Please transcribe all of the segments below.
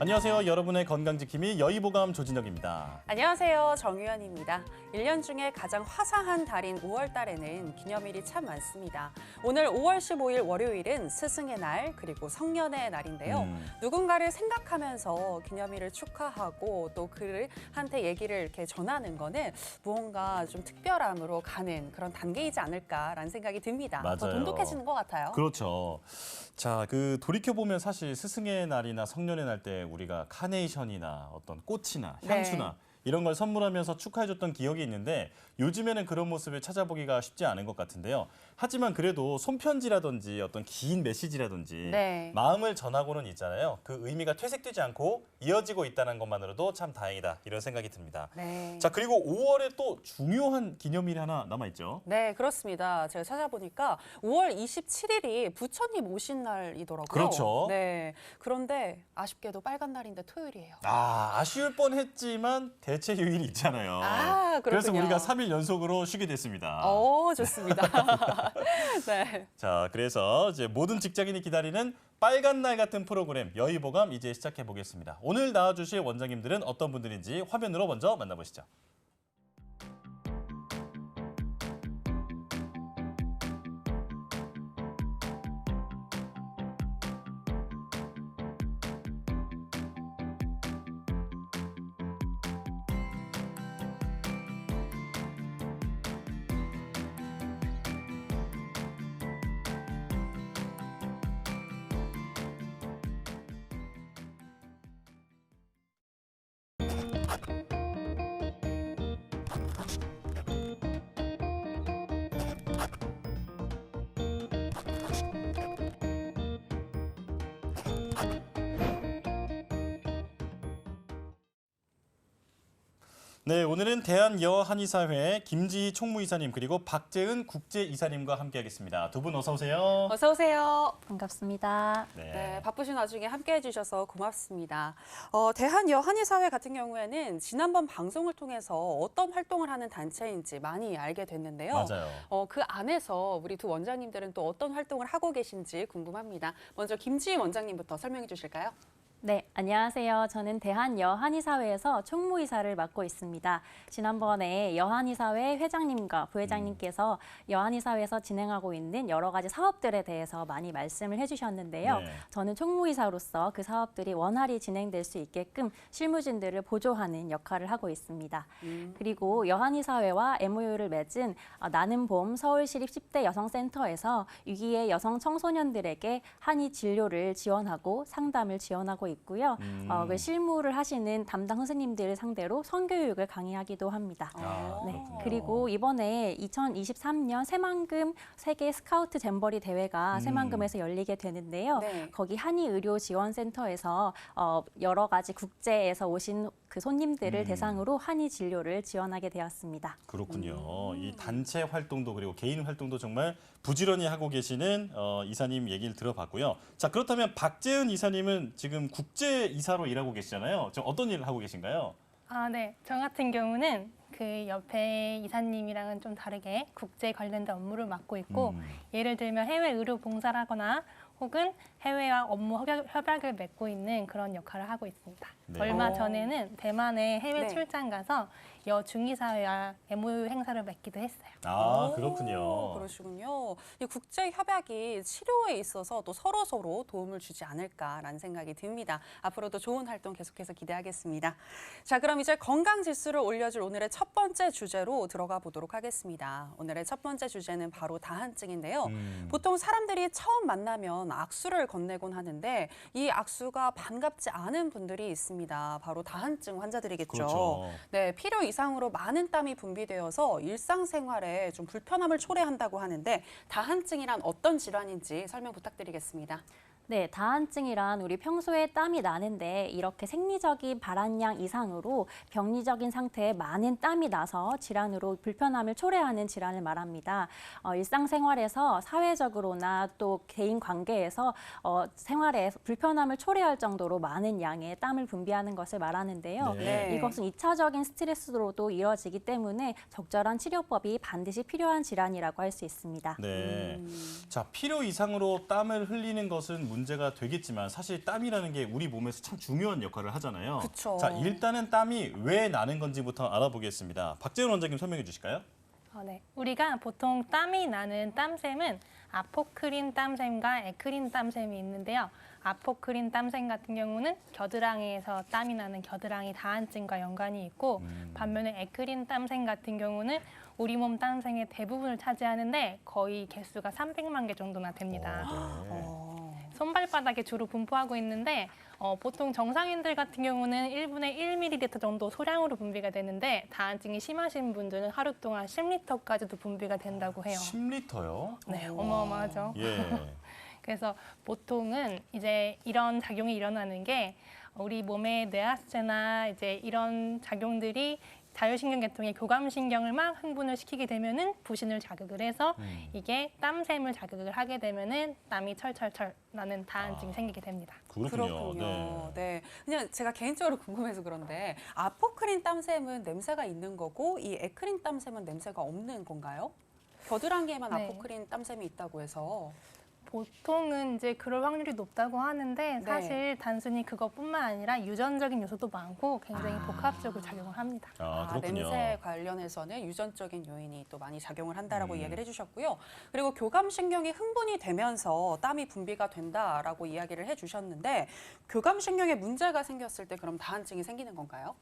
안녕하세요. 여러분의 건강지킴이 여의보감 조진혁입니다. 안녕하세요. 정유현입니다. 1년 중에 가장 화사한 달인 5월 달에는 기념일이 참 많습니다. 오늘 5월 15일 월요일은 스승의 날 그리고 성년의 날인데요. 누군가를 생각하면서 기념일을 축하하고 또 그한테 얘기를 이렇게 전하는 거는 무언가 좀 특별함으로 가는 그런 단계이지 않을까라는 생각이 듭니다. 맞아요. 더 돈독해지는 것 같아요. 그렇죠. 자, 돌이켜보면 사실 스승의 날이나 성년의 날 때 우리가 카네이션이나 어떤 꽃이나 향수나 이런 걸 선물하면서 축하해줬던 기억이 있는데 요즘에는 그런 모습을 찾아보기가 쉽지 않은 것 같은데요. 하지만 그래도 손편지라든지 어떤 긴 메시지라든지 마음을 전하고는 있잖아요. 그 의미가 퇴색되지 않고 이어지고 있다는 것만으로도 참 다행이다 이런 생각이 듭니다. 자, 그리고 5월에 또 중요한 기념일이 하나 남아있죠. 네, 그렇습니다. 제가 찾아보니까 5월 27일이 부처님 오신 날이더라고요. 그렇죠. 네, 그런데 아쉽게도 빨간 날인데 토요일이에요. 아쉬울 뻔했지만 대체 휴일이 있잖아요. 그래서 우리가 3일 연속으로 쉬게 됐습니다. 좋습니다. 네. 자, 그래서 이제 모든 직장인이 기다리는 빨간 날 같은 프로그램 여의보감 이제 시작해 보겠습니다. 오늘 나와주실 원장님들은 어떤 분들인지 화면으로 먼저 만나보시죠. 네, 오늘은 대한여한의사회 김지희 총무이사님 그리고 박재은 국제이사님과 함께하겠습니다. 두 분 어서 오세요. 어서 오세요. 반갑습니다. 네, 바쁘신 와중에 함께해 주셔서 고맙습니다. 대한여한의사회 같은 경우에는 지난번 방송을 통해서 어떤 활동을 하는 단체인지 많이 알게 됐는데요. 맞아요. 그 안에서 우리 두 원장님들은 또 어떤 활동을 하고 계신지 궁금합니다. 먼저 김지희 원장님부터 설명해 주실까요? 네, 안녕하세요. 저는 대한여한의사회에서 총무이사를 맡고 있습니다. 지난번에 여한의사회 회장님과 부회장님께서 여한의사회에서 진행하고 있는 여러 가지 사업들에 대해서 많이 말씀을 해주셨는데요. 저는 총무이사로서 그 사업들이 원활히 진행될 수 있게끔 실무진들을 보조하는 역할을 하고 있습니다. 그리고 여한의사회와 MOU를 맺은 나는 봄 서울시립 10대 여성센터에서 위기의 여성 청소년들에게 한의 진료를 지원하고 상담을 지원하고 있고요. 그 실무를 하시는 담당 선생님들 상대로 성교육을 강의하기도 합니다. 네. 그리고 이번에 2023년 새만금 세계 스카우트 잼버리 대회가 새만금에서 열리게 되는데요. 거기 한의의료지원센터에서 여러 가지 국제에서 오신 그 손님들을 대상으로 한의 진료를 지원하게 되었습니다. 그렇군요. 이 단체 활동도 그리고 개인 활동도 정말 부지런히 하고 계시는 이사님 얘기를 들어봤고요. 자, 그렇다면 박재은 이사님은 지금 국제이사로 일하고 계시잖아요. 지금 어떤 일을 하고 계신가요? 네. 저 같은 경우는 그 옆에 이사님이랑은 좀 다르게 국제 관련된 업무를 맡고 있고 예를 들면 해외 의료 봉사를 하거나 혹은 해외와 업무 협약을 맺고 있는 그런 역할을 하고 있습니다. 얼마 전에는 대만에 해외 출장 가서 여중의사회와 MOU 행사를 맺기도 했어요. 그렇군요. 그러시군요. 이 국제 협약이 치료에 있어서 또 서로 도움을 주지 않을까라는 생각이 듭니다. 앞으로도 좋은 활동 계속해서 기대하겠습니다. 자, 그럼 이제 건강 지수를 올려줄 오늘의 첫 번째 주제로 들어가 보도록 하겠습니다. 오늘의 첫 번째 주제는 바로 다한증인데요. 보통 사람들이 처음 만나면 악수를 건네곤 하는데 이 악수가 반갑지 않은 분들이 있습니다. 바로 다한증 환자들이겠죠. 그렇죠. 네, 필요 이상으로 많은 땀이 분비되어서 일상생활에 좀 불편함을 초래한다고 하는데 다한증이란 어떤 질환인지 설명 부탁드리겠습니다. 네, 다한증이란 우리 평소에 땀이 나는데 이렇게 생리적인 발한량 이상으로 병리적인 상태에 많은 땀이 나서 질환으로 불편함을 초래하는 질환을 말합니다. 일상생활에서 사회적으로나 또 개인 관계에서 생활에 불편함을 초래할 정도로 많은 양의 땀을 분비하는 것을 말하는데요. 이것은 2차적인 스트레스로도 이어지기 때문에 적절한 치료법이 반드시 필요한 질환이라고 할 수 있습니다. 네. 자, 필요 이상으로 땀을 흘리는 것은 문제가 되겠지만 사실 땀이라는 게 우리 몸에서 참 중요한 역할을 하잖아요. 그쵸. 자, 일단은 땀이 왜 나는 건지부터 알아보겠습니다. 박재훈 원장님 설명해 주실까요? 네. 우리가 보통 땀이 나는 땀샘은 아포크린 땀샘과 에크린 땀샘이 있는데요. 아포크린 땀샘 같은 경우는 겨드랑이에서 땀이 나는 겨드랑이 다한증과 연관이 있고 반면에 에크린 땀샘 같은 경우는 우리 몸 땀샘의 대부분을 차지하는데 거의 개수가 300만 개 정도나 됩니다. 손발바닥에 주로 분포하고 있는데 보통 정상인들 같은 경우는 1분에 1ml 정도 소량으로 분비가 되는데 다한증이 심하신 분들은 하루 동안 10리터까지도 분비가 된다고 해요. 10리터요? 네, 어마어마하죠. 예. 그래서 보통은 이제 이런 작용이 일어나는 게 우리 몸의 뇌하수체나 이제 이런 작용들이 자율신경계통의 교감신경을 막 흥분을 시키게 되면은 부신을 자극을 해서 이게 땀샘을 자극을 하게 되면은 땀이 철철철 나는 다한증이 생기게 됩니다. 그렇군요. 네. 그냥 제가 개인적으로 궁금해서 그런데 아포크린 땀샘은 냄새가 있는 거고 이 에크린 땀샘은 냄새가 없는 건가요? 겨드랑이에만 네. 아포크린 땀샘이 있다고 해서. 보통은 이제 그럴 확률이 높다고 하는데 사실 단순히 그것뿐만 아니라 유전적인 요소도 많고 굉장히 복합적으로 작용을 합니다. 그렇군요. 냄새 관련해서는 유전적인 요인이 또 많이 작용을 한다라고 이야기를 해주셨고요. 그리고 교감신경이 흥분이 되면서 땀이 분비가 된다라고 이야기를 해주셨는데 교감신경에 문제가 생겼을 때 그럼 다한증이 생기는 건가요?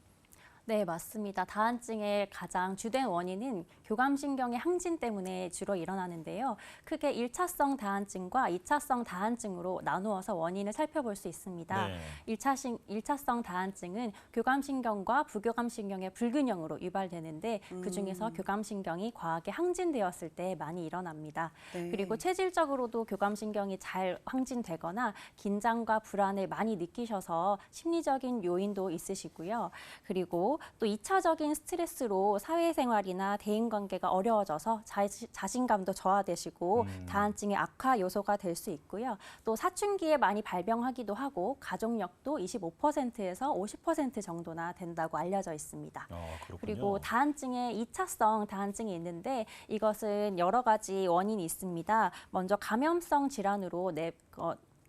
네, 맞습니다. 다한증의 가장 주된 원인은 교감신경의 항진 때문에 주로 일어나는데요. 크게 1차성 다한증과 2차성 다한증으로 나누어서 원인을 살펴볼 수 있습니다. 네. 1차성 다한증은 교감신경과 부교감신경의 불균형으로 유발되는데 그중에서 교감신경이 과하게 항진되었을 때 많이 일어납니다. 네. 그리고 체질적으로도 교감신경이 잘 항진되거나 긴장과 불안을 많이 느끼셔서 심리적인 요인도 있으시고요. 그리고 또 2차적인 스트레스로 사회생활이나 대인관계가 어려워져서 자신감도 저하되시고 다한증의 악화 요소가 될 수 있고요. 또 사춘기에 많이 발병하기도 하고 가족력도 25%에서 50% 정도나 된다고 알려져 있습니다. 그렇군요. 그리고 다한증의 2차성 다한증이 있는데 이것은 여러 가지 원인이 있습니다. 먼저 감염성 질환으로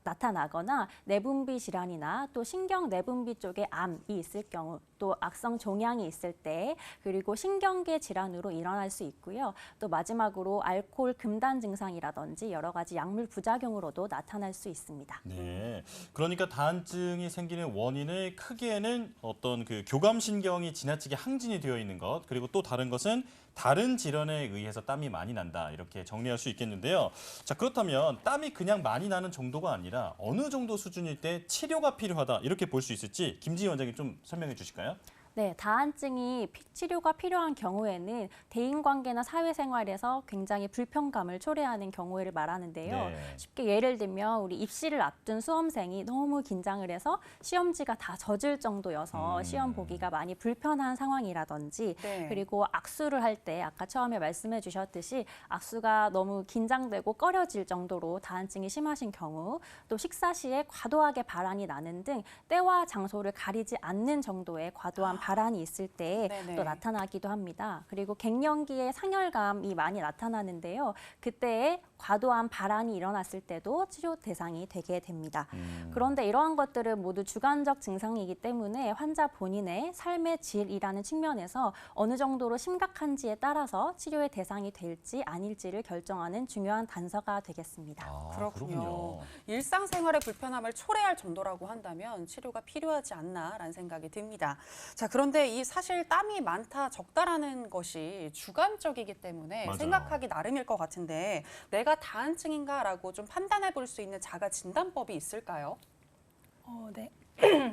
나타나거나 내분비 질환이나 또 신경 내분비 쪽에 암이 있을 경우 또 악성 종양이 있을 때 그리고 신경계 질환으로 일어날 수 있고요. 또 마지막으로 알코올 금단 증상이라든지 여러 가지 약물 부작용으로도 나타날 수 있습니다. 네, 그러니까 다한증이 생기는 원인을 크게는 어떤 그 교감신경이 지나치게 항진이 되어 있는 것 그리고 또 다른 것은 다른 질환에 의해서 땀이 많이 난다 이렇게 정리할 수 있겠는데요. 자, 그렇다면 땀이 그냥 많이 나는 정도가 아니라 어느 정도 수준일 때 치료가 필요하다 이렇게 볼 수 있을지 김지희 원장님 좀 설명해 주실까요? 네, 다한증이 치료가 필요한 경우에는 대인관계나 사회생활에서 굉장히 불편감을 초래하는 경우를 말하는데요. 네. 쉽게 예를 들면 우리 입시를 앞둔 수험생이 너무 긴장을 해서 시험지가 다 젖을 정도여서 시험 보기가 많이 불편한 상황이라든지 네. 그리고 악수를 할 때 아까 처음에 말씀해 주셨듯이 악수가 너무 긴장되고 꺼려질 정도로 다한증이 심하신 경우 또 식사 시에 과도하게 발한이 나는 등 때와 장소를 가리지 않는 정도의 과도한 발한이 있을 때 네네. 또 나타나기도 합니다. 그리고 갱년기에 상열감이 많이 나타나는데요. 그때에 과도한 발한이 일어났을 때도 치료 대상이 되게 됩니다. 그런데 이러한 것들은 모두 주관적 증상이기 때문에 환자 본인의 삶의 질이라는 측면에서 어느 정도로 심각한지에 따라서 치료의 대상이 될지 아닐지를 결정하는 중요한 단서가 되겠습니다. 그렇군요. 일상생활의 불편함을 초래할 정도라고 한다면 치료가 필요하지 않나라는 생각이 듭니다. 자, 그런데 이 사실 땀이 많다, 적다라는 것이 주관적이기 때문에 맞아요. 생각하기 나름일 것 같은데 내가 다한증인가라고 좀 판단해 볼 수 있는 자가 진단법이 있을까요? 네.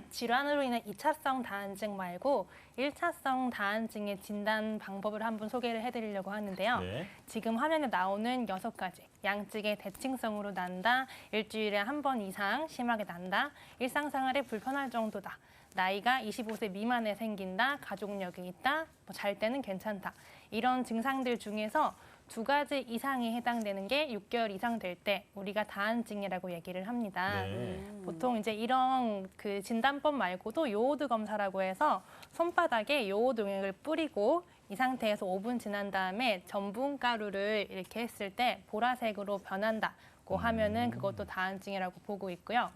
질환으로 인한 2차성 다한증 말고 1차성 다한증의 진단 방법을 한번 소개를 해드리려고 하는데요. 네. 지금 화면에 나오는 6가지, 양측의 대칭성으로 난다, 일주일에 한 번 이상 심하게 난다, 일상생활에 불편할 정도다, 나이가 25세 미만에 생긴다, 가족력이 있다, 잘 때는 괜찮다. 이런 증상들 중에서 2가지 이상이 해당되는 게 6개월 이상 될 때 우리가 다한증이라고 얘기를 합니다. 네. 보통 이제 이런 그 진단법 말고도 요오드 검사라고 해서 손바닥에 요오드 용액을 뿌리고 이 상태에서 5분 지난 다음에 전분 가루를 이렇게 했을 때 보라색으로 변한다. 있고 하면은 그것도 다한증이라고 보고 있고요.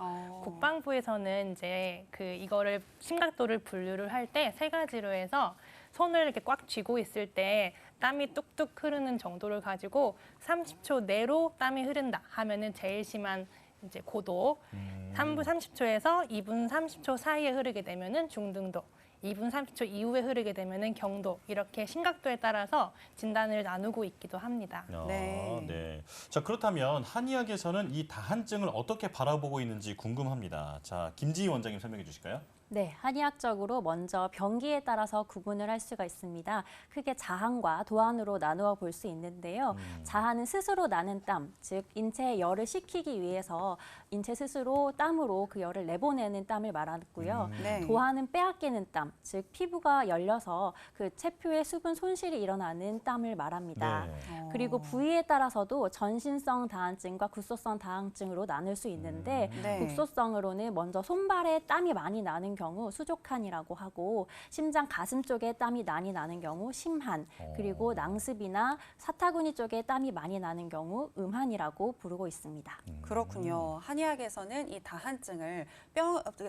국방부에서는 이제 이거를 심각도를 분류를 할 때 세 가지로 해서 손을 이렇게 꽉 쥐고 있을 때 땀이 뚝뚝 흐르는 정도를 가지고 30초 내로 땀이 흐른다 하면은 제일 심한 이제 고도, 3분 30초에서 2분 30초 사이에 흐르게 되면은 중등도, 2분 30초 이후에 흐르게 되면은 경도, 이렇게 심각도에 따라서 진단을 나누고 있기도 합니다. 네. 자, 그렇다면 한의학에서는 이 다한증을 어떻게 바라보고 있는지 궁금합니다. 자, 김지희 원장님 설명해 주실까요? 네, 한의학적으로 먼저 병기에 따라서 구분을 할 수가 있습니다. 크게 자한과 도한으로 나누어 볼 수 있는데요. 자한은 스스로 나는 땀, 즉 인체에 열을 식히기 위해서 인체 스스로 땀으로 그 열을 내보내는 땀을 말하고요. 도한은 빼앗기는 땀, 즉 피부가 열려서 그 체표의 수분 손실이 일어나는 땀을 말합니다. 그리고 부위에 따라서도 전신성 다한증과 국소성 다한증으로 나눌 수 있는데 국소성으로는 먼저 손발에 땀이 많이 나는 경우 수족한이라고 하고, 심장 가슴 쪽에 땀이 많이 나는 경우 심한, 그리고 낭습이나 사타구니 쪽에 땀이 많이 나는 경우 음한이라고 부르고 있습니다. 그렇군요. 한의학에서는 이 다한증을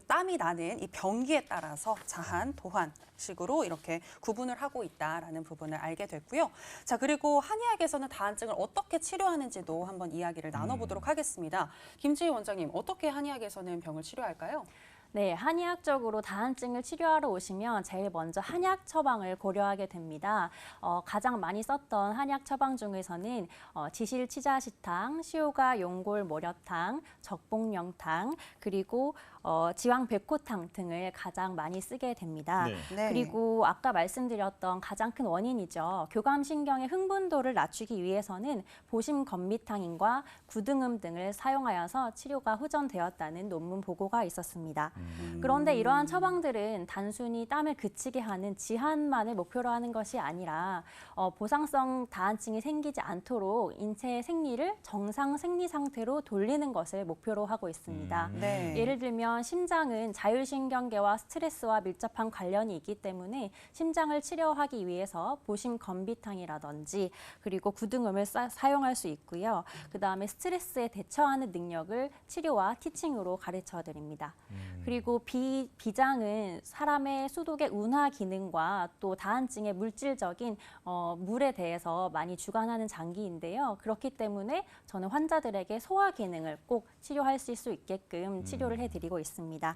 땀이 나는 이 병기에 따라서 자한, 도한 식으로 이렇게 구분을 하고 있다라는 부분을 알게 됐고요. 자, 그리고 한의학에서는 다한증을 어떻게 치료하는지도 한번 이야기를 나눠보도록 하겠습니다. 김지희 원장님, 어떻게 한의학에서는 병을 치료할까요? 네, 한의학적으로 다한증을 치료하러 오시면 제일 먼저 한약 처방을 고려하게 됩니다. 가장 많이 썼던 한약 처방 중에서는 지실치자시탕, 시효가 용골 모려탕, 적봉령탕, 그리고 지왕백호탕 등을 가장 많이 쓰게 됩니다. 그리고 아까 말씀드렸던 가장 큰 원인이죠. 교감신경의 흥분도를 낮추기 위해서는 보심건미탕인과 구등음 등을 사용하여서 치료가 호전되었다는 논문 보고가 있었습니다. 그런데 이러한 처방들은 단순히 땀을 그치게 하는 지한만을 목표로 하는 것이 아니라 보상성 다한증이 생기지 않도록 인체의 생리를 정상 생리 상태로 돌리는 것을 목표로 하고 있습니다. 예를 들면 심장은 자율신경계와 스트레스와 밀접한 관련이 있기 때문에 심장을 치료하기 위해서 보심건비탕이라든지 그리고 구등음을 사용할 수 있고요. 그다음에 스트레스에 대처하는 능력을 치료와 티칭으로 가르쳐 드립니다. 그리고 비장은 사람의 수독의 운하 기능과 또 다한증의 물질적인 물에 대해서 많이 주관하는 장기인데요. 그렇기 때문에 저는 환자들에게 소화 기능을 꼭 치료할 수 있게끔 치료를 해드리고 있습니다.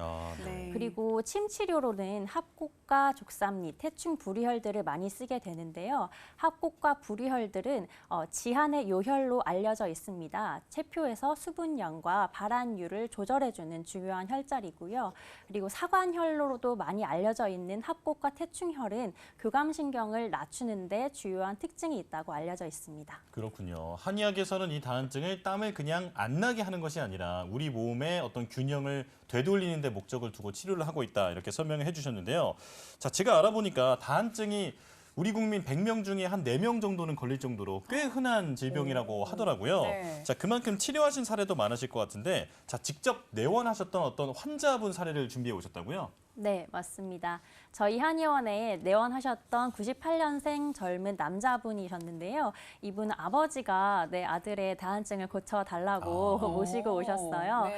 그리고 침 치료로는 합곡과 족삼리, 태충 부리혈들을 많이 쓰게 되는데요. 합곡과 부리혈들은 지한의 요혈로 알려져 있습니다. 체표에서 수분량과 발한율을 조절해주는 중요한 혈자리고요. 그리고 사관혈로도 많이 알려져 있는 합곡과 태충혈은 교감신경을 낮추는 데 주요한 특징이 있다고 알려져 있습니다. 그렇군요. 한의학에서는 이 다한증을 땀을 그냥 안 나게 하는 것이 아니라 우리 몸의 어떤 균형을 되돌리는 데 목적을 두고 치료를 하고 있다, 이렇게 설명을 해주셨는데요. 자, 제가 알아보니까 다한증이 우리 국민 100명 중에 한 4명 정도는 걸릴 정도로 꽤 흔한 질병이라고 하더라고요. 자, 그만큼 치료하신 사례도 많으실 것 같은데, 자, 직접 내원하셨던 어떤 환자분 사례를 준비해 오셨다고요? 네, 맞습니다. 저희 한의원에 내원하셨던 98년생 젊은 남자분이셨는데요. 이분은 아버지가 아들의 다한증을 고쳐달라고 모시고 오셨어요.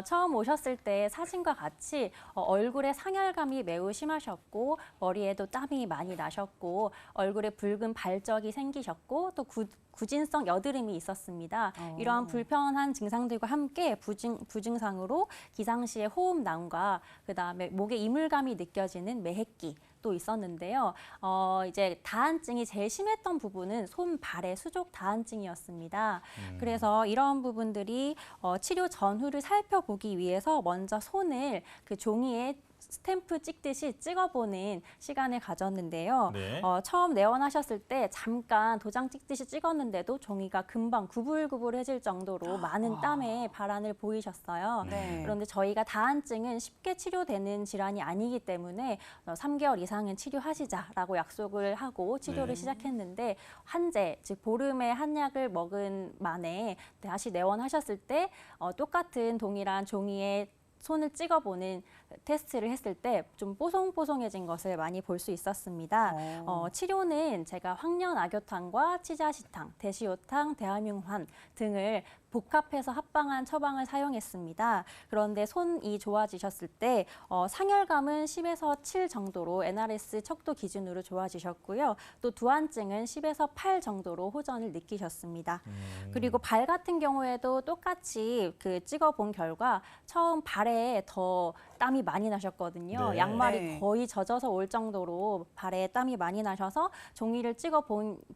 처음 오셨을 때 사진과 같이 얼굴에 상열감이 매우 심하셨고 머리에도 땀이 많이 나셨고 얼굴에 붉은 발적이 생기셨고 또 구진성 여드름이 있었습니다. 이러한 불편한 증상들과 함께 부증상으로 기상시에 호흡난과 그다음에 목에 이물감이 느껴지는 매핵기 또 있었는데요. 이제 다한증이 제일 심했던 부분은 손발의 수족 다한증이었습니다. 그래서 이런 부분들이 치료 전후를 살펴보기 위해서 먼저 손을 그 종이에 스탬프 찍듯이 찍어보는 시간을 가졌는데요. 처음 내원하셨을 때 잠깐 도장 찍듯이 찍었는데도 종이가 금방 구불구불해질 정도로 많은 땀에 발한을 보이셨어요. 그런데 저희가 다한증은 쉽게 치료되는 질환이 아니기 때문에 3개월 이상은 치료하시자라고 약속을 하고 치료를 시작했는데 한제, 즉 보름의 한약을 먹은 만에 다시 내원하셨을 때 똑같은 동일한 종이에 손을 찍어보는 테스트를 했을 때 좀 뽀송뽀송해진 것을 많이 볼 수 있었습니다. 치료는 제가 황련악효탕과 치자시탕, 대시오탕, 대함융환 등을 복합해서 합방한 처방을 사용했습니다. 그런데 손이 좋아지셨을 때 상열감은 10에서 7 정도로 NRS 척도 기준으로 좋아지셨고요. 또 두한증은 10에서 8 정도로 호전을 느끼셨습니다. 그리고 발 같은 경우에도 똑같이 그 찍어본 결과 처음 발에 더 땀이 많이 나셨거든요. 네. 양말이 네. 거의 젖어서 올 정도로 발에 땀이 많이 나셔서 종이를 찍어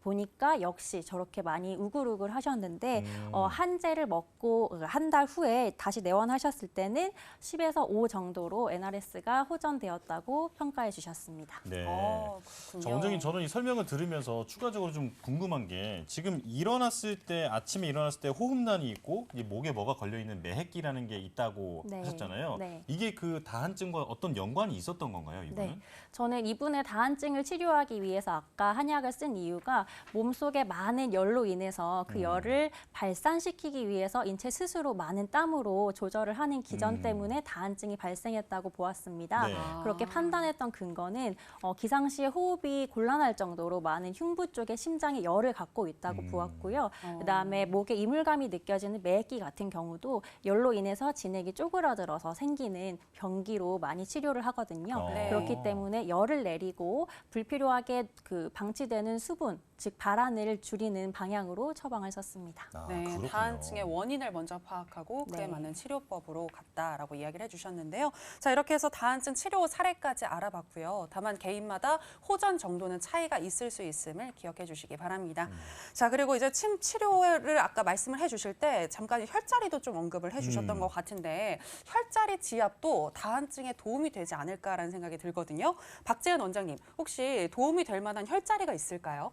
보니까 역시 저렇게 많이 우글우글 하셨는데 한제를 먹고 한 달 후에 다시 내원하셨을 때는 10에서 5 정도로 NRS가 호전되었다고 평가해 주셨습니다. 네. 그렇군요. 자, 원장님, 저는 이 설명을 들으면서 추가적으로 좀 궁금한 게 지금 일어났을 때 아침에 일어났을 때 호흡난이 있고 이 목에 뭐가 걸려 있는 매핵기라는 게 있다고 네. 하셨잖아요. 네. 이게 그 다한증과 어떤 연관이 있었던 건가요, 이분은? 네, 저는 이분의 다한증을 치료하기 위해서 아까 한약을 쓴 이유가 몸속에 많은 열로 인해서 그 열을 발산시키기 위해서 인체 스스로 많은 땀으로 조절을 하는 기전 때문에 다한증이 발생했다고 보았습니다. 네. 그렇게 판단했던 근거는 기상시에 호흡이 곤란할 정도로 많은 흉부 쪽에 심장에 열을 갖고 있다고 보았고요. 그다음에 목에 이물감이 느껴지는 매액기 같은 경우도 열로 인해서 진액이 쪼그라들어서 생기는 변기로 많이 치료를 하거든요. 네. 그렇기 때문에 열을 내리고 불필요하게 그 방치되는 수분, 즉 발안을 줄이는 방향으로 처방을 썼습니다. 아, 네, 그렇군요. 다한증의 원인을 먼저 파악하고 그에 네. 맞는 치료법으로 갔다라고 이야기를 해주셨는데요. 자, 이렇게 해서 다한증 치료 사례까지 알아봤고요. 다만 개인마다 호전 정도는 차이가 있을 수 있음을 기억해 주시기 바랍니다. 자, 그리고 이제 침 치료를 아까 말씀을 해주실 때 잠깐 혈자리도 좀 언급을 해주셨던 것 같은데 혈자리 지압도 다한증에 도움이 되지 않을까라는 생각이 들거든요. 박재현 원장님, 혹시 도움이 될 만한 혈자리가 있을까요?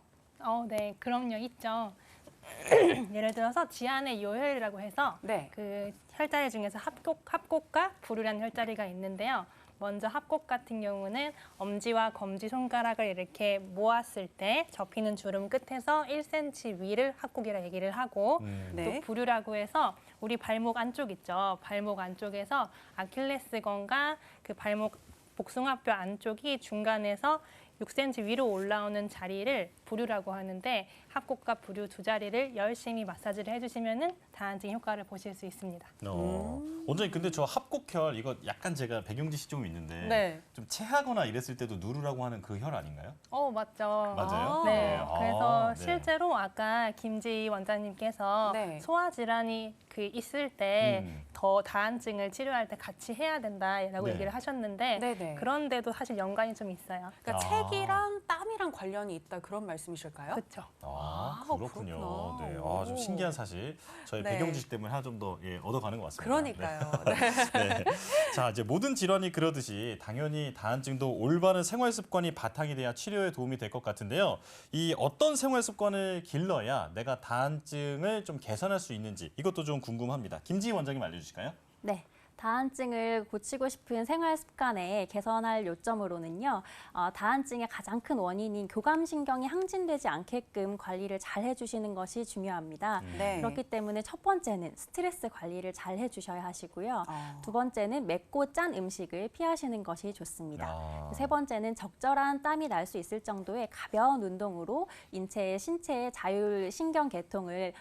네, 그럼요, 있죠. 예를 들어서 지안의 요혈이라고 해서 네. 그 혈자리 중에서 합곡과 불유라는 혈자리가 있는데요. 먼저 합곡 같은 경우는 엄지와 검지 손가락을 이렇게 모았을 때 접히는 주름 끝에서 1cm 위를 합곡이라 얘기를 하고 네. 또 불유라고 해서 우리 발목 안쪽 있죠. 발목 안쪽에서 아킬레스건과 그 발목 복숭아뼈 안쪽이 중간에서 6cm 위로 올라오는 자리를 불유라고 하는데 합곡과 불유 두 자리를 열심히 마사지를 해주시면은 다한증 효과를 보실 수 있습니다. 원장님, 근데 저 합곡혈 이거 약간 제가 배경지식 좀 있는데 네. 좀 체하거나 이랬을 때도 누르라고 하는 그 혈 아닌가요? 맞죠. 맞아요? 네, 아, 그래서 네. 실제로 아까 김지희 원장님께서 네. 소화 질환이 그 있을 때 음. 더 다한증을 치료할 때 같이 해야 된다라고 네. 얘기를 하셨는데 네네. 그런데도 사실 연관이 좀 있어요. 그러니까 아. 책이랑 땀이랑 관련이 있다 그런 말씀이실까요? 그렇죠. 아, 아, 그렇군요. 그렇구나. 네. 오. 좀 신기한 사실. 저희 네. 배경지식 때문에 하나 좀 더 얻어가는 것 같습니다. 그러니까요. 네. 네. 자, 이제 모든 질환이 그러듯이 당연히 다한증도 올바른 생활 습관이 바탕이 돼야 치료에 도움이 될 것 같은데요. 이 어떤 생활 습관을 길러야 내가 다한증을 좀 개선할 수 있는지 이것도 좀 궁금합니다. 김지희 원장님 알려주실까요? 네. 다한증을 고치고 싶은 생활 습관에 개선할 요점으로는요. 다한증의 가장 큰 원인인 교감신경이 항진되지 않게끔 관리를 잘 해주시는 것이 중요합니다. 네. 그렇기 때문에 첫 번째는 스트레스 관리를 잘 해주셔야 하시고요. 어. 두 번째는 맵고 짠 음식을 피하시는 것이 좋습니다. 아. 세 번째는 적절한 땀이 날 수 있을 정도의 가벼운 운동으로 신체의 자율 신경 계통을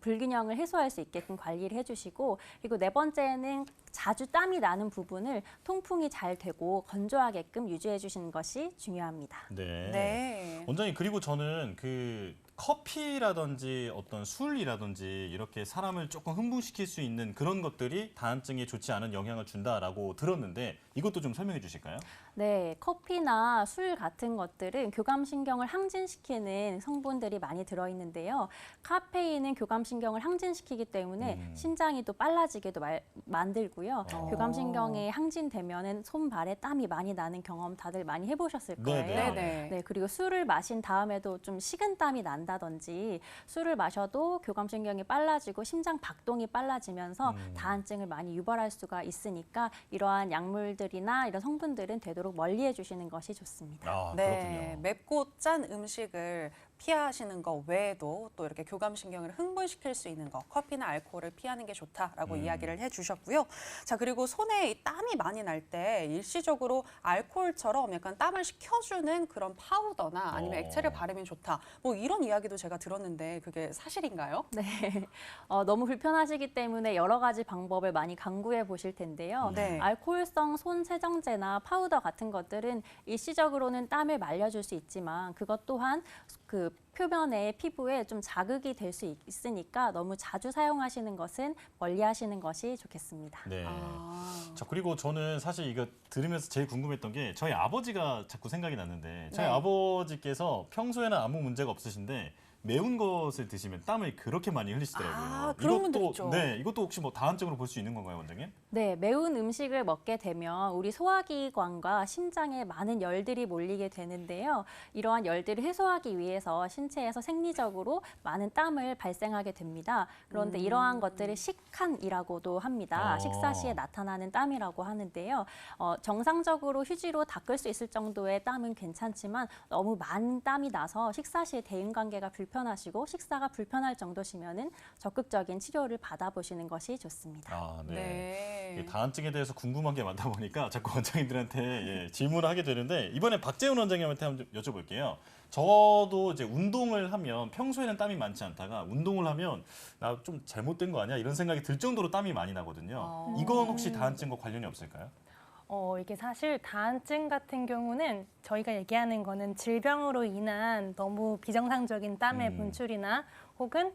불균형을 해소할 수 있게끔 관리를 해주시고, 그리고 네 번째는 자주 땀이 나는 부분을 통풍이 잘 되고 건조하게끔 유지해 주시는 것이 중요합니다. 네. 네. 원장님, 그리고 저는 그 커피라든지 어떤 술이라든지 이렇게 사람을 조금 흥분시킬 수 있는 그런 것들이 다한증에 좋지 않은 영향을 준다라고 들었는데 이것도 좀 설명해 주실까요? 네, 커피나 술 같은 것들은 교감신경을 항진시키는 성분들이 많이 들어있는데요. 카페인은 교감신경을 항진시키기 때문에 심장이 또 빨라지게도 만들고요. 교감신경이 항진되면은 손발에 땀이 많이 나는 경험 다들 많이 해보셨을 거예요. 네네. 네, 그리고 술을 마신 다음에도 좀 식은 땀이 난다든지 술을 마셔도 교감신경이 빨라지고 심장 박동이 빨라지면서 다한증을 많이 유발할 수가 있으니까 이러한 약물들이나 이런 성분들은 되도록 멀리 해주시는 것이 좋습니다. 아, 네. 그렇군요. 맵고 짠 음식을 피하시는 거 외에도 또 이렇게 교감신경을 흥분시킬 수 있는 거, 커피나 알코올을 피하는 게 좋다라고 이야기를 해주셨고요. 자, 그리고 손에 이 땀이 많이 날 때 일시적으로 알코올처럼 약간 땀을 식혀주는 그런 파우더나 아니면 액체를 바르면 좋다. 뭐 이런 이야기도 제가 들었는데 그게 사실인가요? 네, 너무 불편하시기 때문에 여러 가지 방법을 많이 강구해 보실 텐데요. 네. 알코올성 손 세정제나 파우더 같은 것들은 일시적으로는 땀을 말려줄 수 있지만 그것 또한 그 표면에 피부에 좀 자극이 될 수 있으니까 너무 자주 사용하시는 것은 멀리하시는 것이 좋겠습니다. 네. 아. 자, 그리고 저는 사실 이거 들으면서 제일 궁금했던 게 저희 아버지가 자꾸 생각이 났는데 저희 네. 아버지께서 평소에는 아무 문제가 없으신데 매운 것을 드시면 땀을 그렇게 많이 흘리시더라고요. 아, 그런 분들 있죠. 네, 이것도 혹시 뭐 다한증으로 볼 수 있는 건가요, 원장님? 네, 매운 음식을 먹게 되면 우리 소화기관과 심장에 많은 열들이 몰리게 되는데요. 이러한 열들을 해소하기 위해서 신체에서 생리적으로 많은 땀을 발생하게 됩니다. 그런데 이러한 것들을 식한이라고도 합니다. 식사 시에 나타나는 땀이라고 하는데요. 정상적으로 휴지로 닦을 수 있을 정도의 땀은 괜찮지만 너무 많은 땀이 나서 식사 시에 대인관계가 불편하시고 식사가 불편할 정도시면은 적극적인 치료를 받아보시는 것이 좋습니다. 아, 네. 네. 이 다한증에 대해서 궁금한 게 많다 보니까 자꾸 원장님들한테 질문을 하게 되는데 이번에 박재훈 원장님한테 한번 좀 여쭤볼게요. 저도 이제 운동을 하면 평소에는 땀이 많지 않다가 운동을 하면 나 좀 잘못된 거 아니야? 이런 생각이 들 정도로 땀이 많이 나거든요. 이건 혹시 다한증과 관련이 없을까요? 이게 사실 다한증 같은 경우는 저희가 얘기하는 거는 질병으로 인한 너무 비정상적인 땀의 분출이나 혹은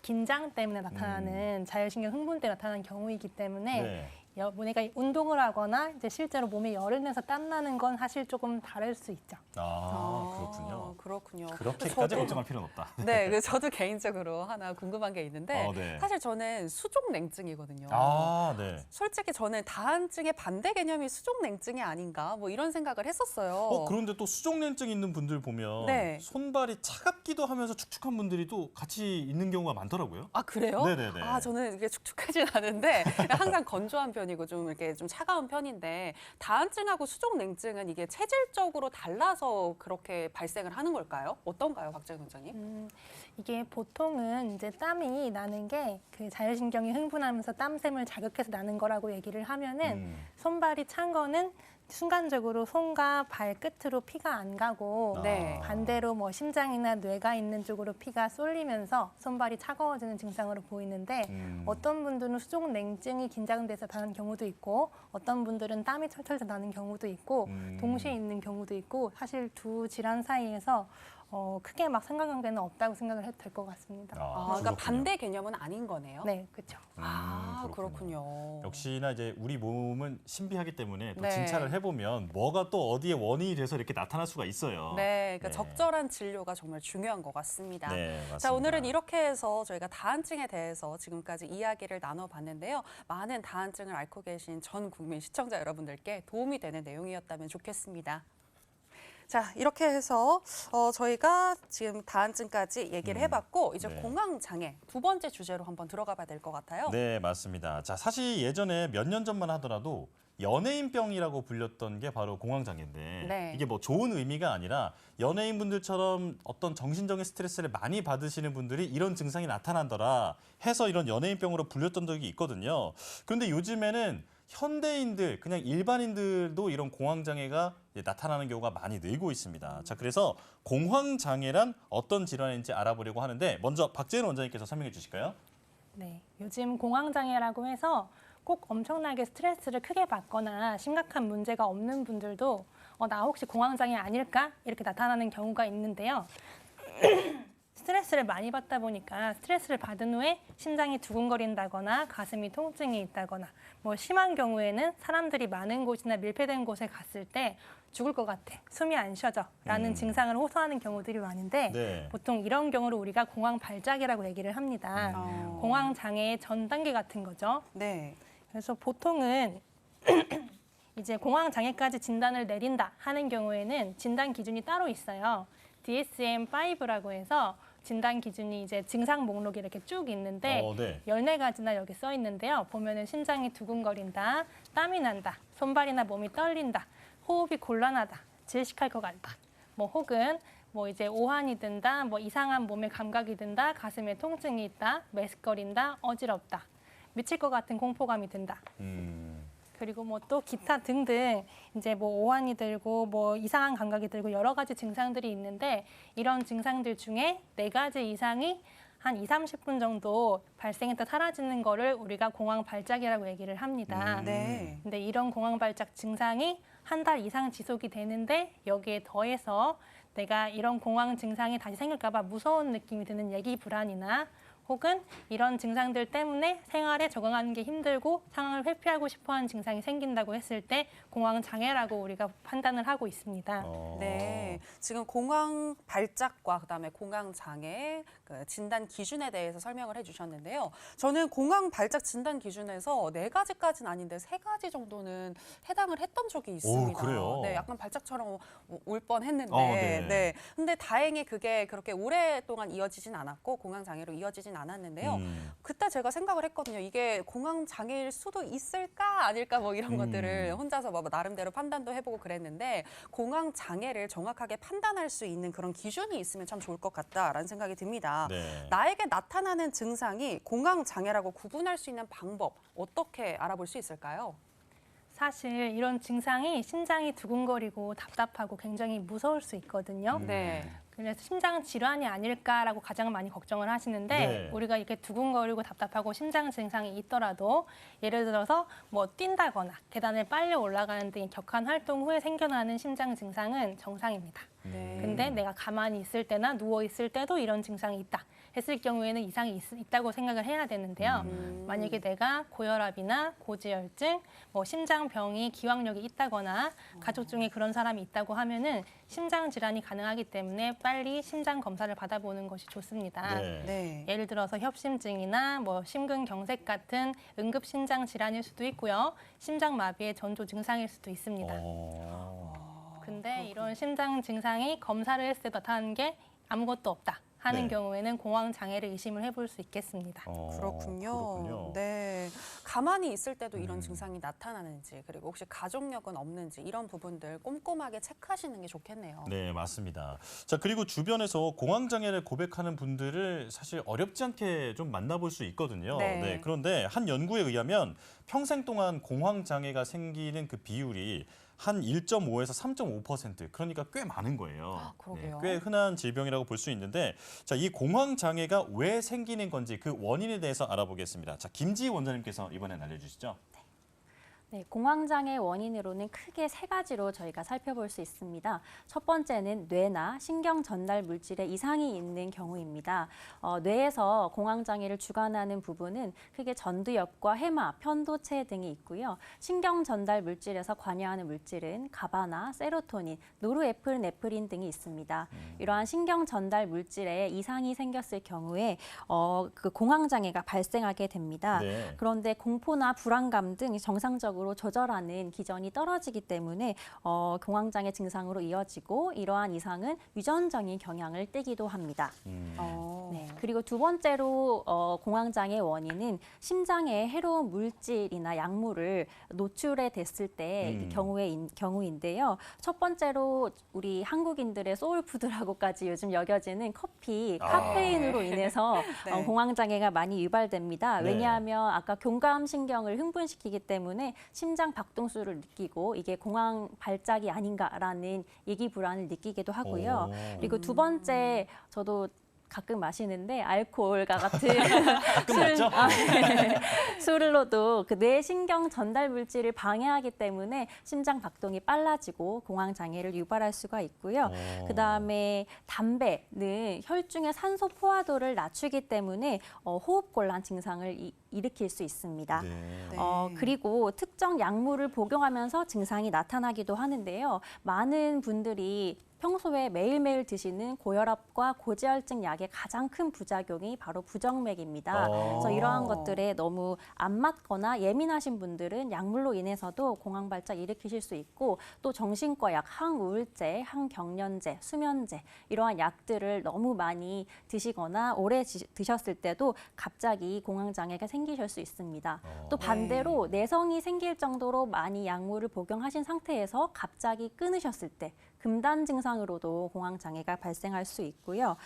긴장 때문에 나타나는 자율신경 흥분 때문에 나타나는 경우이기 때문에 네. 우리가 운동을 하거나 이제 실제로 몸에 열을 내서 땀 나는 건 사실 조금 다를 수 있죠. 그렇군요. 그렇군요. 그렇게까지 걱정할 필요는 없다. 네, 그 저도 개인적으로 하나 궁금한 게 있는데 네. 사실 저는 수족냉증이거든요. 네. 솔직히 저는 다한증의 반대 개념이 수족냉증이 아닌가 뭐 이런 생각을 했었어요. 그런데 또 수족냉증 있는 분들 보면 네. 손발이 차갑기도 하면서 축축한 분들이 또 같이 있는 경우가 많더라고요. 아, 그래요? 네네네. 아, 저는 이게 축축하진 않은데 항상 건조한 편이고 좀 이렇게 좀 차가운 편인데 다한증하고 수족냉증은 이게 체질적으로 달라서 그렇게 발생을 하는 걸까요? 어떤가요, 박재훈 원장님? 이게 보통은 이제 땀이 나는 게 그 자율신경이 흥분하면서 땀샘을 자극해서 나는 거라고 얘기를 하면은 손발이 찬 거는 순간적으로 손과 발끝으로 피가 안 가고 네. 반대로 뭐 심장이나 뇌가 있는 쪽으로 피가 쏠리면서 손발이 차가워지는 증상으로 보이는데 어떤 분들은 수족냉증이 긴장돼서 나는 경우도 있고 어떤 분들은 땀이 철철 나는 경우도 있고 동시에 있는 경우도 있고 사실 두 질환 사이에서 크게 막 상관관계는 없다고 생각을 해도 될 것 같습니다. 그러니까 그렇군요. 반대 개념은 아닌 거네요. 네, 그렇죠. 그렇군요. 역시나 이제 우리 몸은 신비하기 때문에 또 네. 진찰을 해보면 뭐가 또 어디에 원인이 돼서 이렇게 나타날 수가 있어요. 네, 그러니까 적절한 진료가 정말 중요한 것 같습니다. 네, 맞습니다. 자, 오늘은 이렇게 해서 저희가 다한증에 대해서 지금까지 이야기를 나눠봤는데요. 많은 다한증을 앓고 계신 전 국민 시청자 여러분들께 도움이 되는 내용이었다면 좋겠습니다. 자, 이렇게 해서 저희가 지금 다한증까지 얘기를 해봤고 이제 네. 공황장애 두 번째 주제로 한번 들어가 봐야 될 것 같아요. 네, 맞습니다. 자, 사실 예전에 몇 년 전만 하더라도 연예인병이라고 불렸던 게 바로 공황장애인데 네. 이게 뭐 좋은 의미가 아니라 연예인분들처럼 어떤 정신적인 스트레스를 많이 받으시는 분들이 이런 증상이 나타난더라 해서 이런 연예인병으로 불렸던 적이 있거든요. 그런데 요즘에는 현대인들, 그냥 일반인들도 이런 공황장애가 이제 나타나는 경우가 많이 늘고 있습니다. 자, 그래서 공황장애란 어떤 질환인지 알아보려고 하는데 먼저 박재훈 원장님께서 설명해 주실까요? 네, 요즘 공황장애라고 해서 꼭 엄청나게 스트레스를 크게 받거나 심각한 문제가 없는 분들도 나 혹시 공황장애 아닐까? 이렇게 나타나는 경우가 있는데요. 스트레스를 많이 받다 보니까 스트레스를 받은 후에 심장이 두근거린다거나 가슴이 통증이 있다거나 뭐 심한 경우에는 사람들이 많은 곳이나 밀폐된 곳에 갔을 때 죽을 것 같아, 숨이 안 쉬어져 라는 증상을 호소하는 경우들이 많은데 네. 보통 이런 경우를 우리가 공황 발작이라고 얘기를 합니다. 공황 장애의 전 단계 같은 거죠. 네. 그래서 보통은 이제 공황 장애까지 진단을 내린다 하는 경우에는 진단 기준이 따로 있어요. DSM-5라고 해서 진단 기준이 이제 증상 목록이 이렇게 쭉 있는데 네. 14가지나 여기 써 있는데요. 보면은 심장이 두근거린다, 땀이 난다, 손발이나 몸이 떨린다, 호흡이 곤란하다, 질식할 것 같다. 뭐 혹은 뭐 이제 오한이 든다, 뭐 이상한 몸의 감각이 든다, 가슴에 통증이 있다, 메스꺼린다, 어지럽다, 미칠 것 같은 공포감이 든다. 그리고 뭐 또 기타 등등 이제 뭐 오한이 들고 뭐 이상한 감각이 들고 여러 가지 증상들이 있는데 이런 증상들 중에 4가지 이상이 한 30분 정도 발생했다 사라지는 거를 우리가 공황 발작이라고 얘기를 합니다. 네. 근데 이런 공황 발작 증상이 한 달 이상 지속이 되는데 여기에 더해서 내가 이런 공황 증상이 다시 생길까 봐 무서운 느낌이 드는 얘기 불안이나 혹은 이런 증상들 때문에 생활에 적응하는 게 힘들고 상황을 회피하고 싶어하는 증상이 생긴다고 했을 때 공황 장애라고 우리가 판단을 하고 있습니다. 네, 지금 공황 발작과 그다음에 공황 장애 그 진단 기준에 대해서 설명을 해주셨는데요. 저는 공황 발작 진단 기준에서 4가지까지는 아닌데 3가지 정도는 해당을 했던 적이 있습니다. 그래요? 네, 약간 발작처럼 올 뻔했는데, 네. 네. 근데 다행히 그게 그렇게 오랫동안 이어지진 않았고 공황 장애로 이어지진 않았는데요. 그때 제가 생각을 했거든요. 이게 공황 장애일 수도 있을까 아닐까 뭐 이런 것들을 혼자서 뭐 나름대로 판단도 해보고 그랬는데 공황 장애를 정확하게 판단할 수 있는 그런 기준이 있으면 참 좋을 것 같다라는 생각이 듭니다. 네. 나에게 나타나는 증상이 공황 장애라고 구분할 수 있는 방법 어떻게 알아볼 수 있을까요? 사실 이런 증상이 심장이 두근거리고 답답하고 굉장히 무서울 수 있거든요. 네. 그래서 심장 질환이 아닐까라고 가장 많이 걱정을 하시는데 네. 우리가 이렇게 두근거리고 답답하고 심장 증상이 있더라도 예를 들어서 뭐 뛴다거나 계단을 빨리 올라가는 등의 격한 활동 후에 생겨나는 심장 증상은 정상입니다. 네. 근데 내가 가만히 있을 때나 누워 있을 때도 이런 증상이 있다 했을 경우에는 이상이 있다고 생각을 해야 되는데요. 만약에 내가 고혈압이나 고지혈증, 뭐 심장병이 기왕력이 있다거나 가족 중에 그런 사람이 있다고 하면은 심장 질환이 가능하기 때문에 빨리 심장 검사를 받아보는 것이 좋습니다. 네. 네. 예를 들어서 협심증이나 뭐 심근경색 같은 응급 심장 질환일 수도 있고요. 심장마비의 전조 증상일 수도 있습니다. 근데 이런 심장 증상이 검사를 했을 때 나타나는 게 아무것도 없다 하는 네. 경우에는 공황 장애를 의심을 해볼 수 있겠습니다. 그렇군요. 네, 가만히 있을 때도 이런 증상이 나타나는지 그리고 혹시 가족력은 없는지 이런 부분들 꼼꼼하게 체크하시는 게 좋겠네요. 네, 맞습니다. 자, 그리고 주변에서 공황장애를 고백하는 분들을 사실 어렵지 않게 좀 만나볼 수 있거든요. 네. 그런데 한 연구에 의하면 평생 동안 공황장애가 생기는 그 비율이 한 1.5에서 3.5%, 그러니까 꽤 많은 거예요. 그러게요. 꽤 흔한 질병이라고 볼 수 있는데, 자, 이 공황장애가 왜 생기는 건지 그 원인에 대해서 알아보겠습니다. 자, 김지희 원장님께서 이번엔 알려주시죠. 네, 공황장애 원인으로는 크게 3가지로 저희가 살펴볼 수 있습니다. 첫 번째는 뇌나 신경 전달 물질에 이상이 있는 경우입니다. 뇌에서 공황장애를 주관하는 부분은 크게 전두엽과 해마, 편도체 등이 있고요. 신경 전달 물질에서 관여하는 물질은 가바나 세로토닌, 노르에프네프린 등이 있습니다. 이러한 신경 전달 물질에 이상이 생겼을 경우에 그 공황장애가 발생하게 됩니다. 네. 그런데 공포나 불안감 등 정상적으로 조절하는 기전이 떨어지기 때문에 공황장애 증상으로 이어지고 이러한 이상은 유전적인 경향을 띠기도 합니다. 네, 그리고 두 번째로 공황장애 원인은 심장에 해로운 물질이나 약물을 노출해 됐을 때 경우인데요. 첫 번째로 우리 한국인들의 소울푸드라고까지 요즘 여겨지는 커피, 카페인으로 인해서 네. 공황장애가 많이 유발됩니다. 네. 왜냐하면 아까 교감신경을 흥분시키기 때문에 심장 박동수를 느끼고 이게 공황 발작이 아닌가라는 얘기 불안을 느끼기도 하고요. 그리고 두 번째 저도 가끔 마시는데 알코올과 같은 가끔 맞죠? 술로도 그 뇌 신경 전달 물질을 방해하기 때문에 심장 박동이 빨라지고 공황 장애를 유발할 수가 있고요. 그다음에 담배는 혈중의 산소 포화도를 낮추기 때문에 호흡 곤란 증상을 일으킬 수 있습니다. 네. 그리고 특정 약물을 복용하면서 증상이 나타나기도 하는데요. 많은 분들이 평소에 매일매일 드시는 고혈압과 고지혈증 약의 가장 큰 부작용이 바로 부정맥입니다. 그래서 이러한 것들에 너무 안 맞거나 예민하신 분들은 약물로 인해서도 공황 발작 일으키실 수 있고 또 정신과 약, 항우울제, 항경련제, 수면제 이러한 약들을 너무 많이 드시거나 오래 드셨을 때도 갑자기 공황 장애가 생기실 수 있습니다. 또 반대로 내성이 생길 정도로 많이 약물을 복용하신 상태에서 갑자기 끊으셨을 때 금단 증상으로도 공황 장애가 발생할 수 있고요.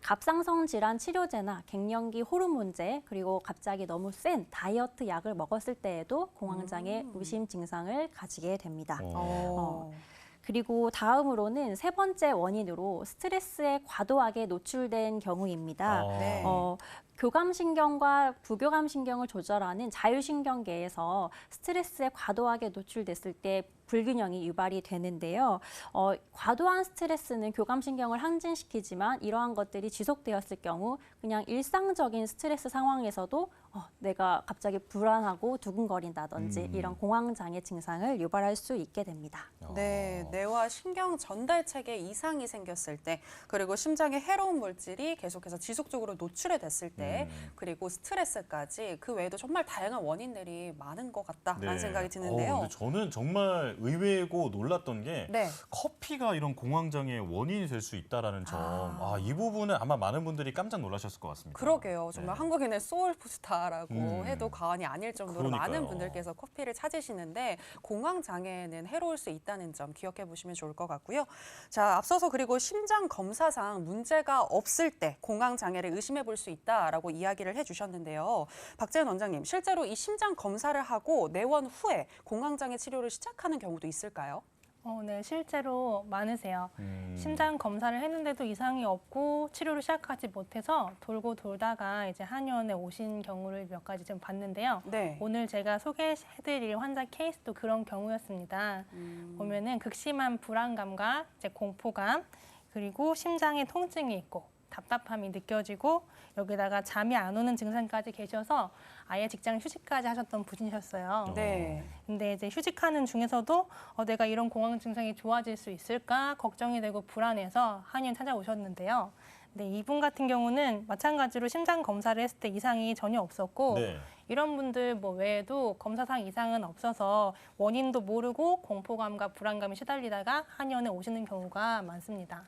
갑상선 질환 치료제나 갱년기 호르몬제 그리고 갑자기 너무 센 다이어트 약을 먹었을 때에도 공황 장애 의심 증상을 가지게 됩니다. 그리고 다음으로는 세 번째 원인으로 스트레스에 과도하게 노출된 경우입니다. 네. 교감신경과 부교감신경을 조절하는 자율신경계에서 스트레스에 과도하게 노출됐을 때 불균형이 유발이 되는데요. 과도한 스트레스는 교감신경을 항진시키지만 이러한 것들이 지속되었을 경우 그냥 일상적인 스트레스 상황에서도 내가 갑자기 불안하고 두근거린다든지 이런 공황장애 증상을 유발할 수 있게 됩니다. 네, 뇌와 신경 전달 체계에 이상이 생겼을 때, 그리고 심장에 해로운 물질이 계속해서 지속적으로 노출이 됐을 때, 그리고 스트레스까지 그 외에도 정말 다양한 원인들이 많은 것 같다라는 생각이 드는데요. 근데 저는 정말 의외고 놀랐던 게 네. 커피가 이런 공황장애의 원인이 될 수 있다라는 점. 이 부분은 아마 많은 분들이 깜짝 놀라셨을 것 같습니다. 그러게요. 정말 네. 한국인의 소울푸드다라고 해도 과언이 아닐 정도로 그러니까요. 많은 분들께서 커피를 찾으시는데 공황 장애는 해로울 수 있다는 점 기억해 보시면 좋을 것 같고요. 자, 앞서서 그리고 심장 검사상 문제가 없을 때 공황 장애를 의심해 볼 수 있다라고 이야기를 해 주셨는데요. 박재현 원장님, 실제로 이 심장 검사를 하고 내원 후에 공황 장애 치료를 시작하는 경우도 있을까요? 네, 실제로 많으세요. 심장 검사를 했는데도 이상이 없고 치료를 시작하지 못해서 돌고 돌다가 이제 한의원에 오신 경우를 몇 가지 좀 봤는데요. 네. 오늘 제가 소개해드릴 환자 케이스도 그런 경우였습니다. 보면은 극심한 불안감과 이제 공포감, 그리고 심장에 통증이 있고 답답함이 느껴지고 여기다가 잠이 안 오는 증상까지 계셔서 아예 직장 휴직까지 하셨던 분이셨어요. 네. 근데 이제 휴직하는 중에서도 내가 이런 공황 증상이 좋아질 수 있을까 걱정이 되고 불안해서 한의원 찾아오셨는데요. 근데 이분 같은 경우는 마찬가지로 심장 검사를 했을 때 이상이 전혀 없었고 네. 이런 분들 뭐 외에도 검사상 이상은 없어서 원인도 모르고 공포감과 불안감에 시달리다가 한의원에 오시는 경우가 많습니다.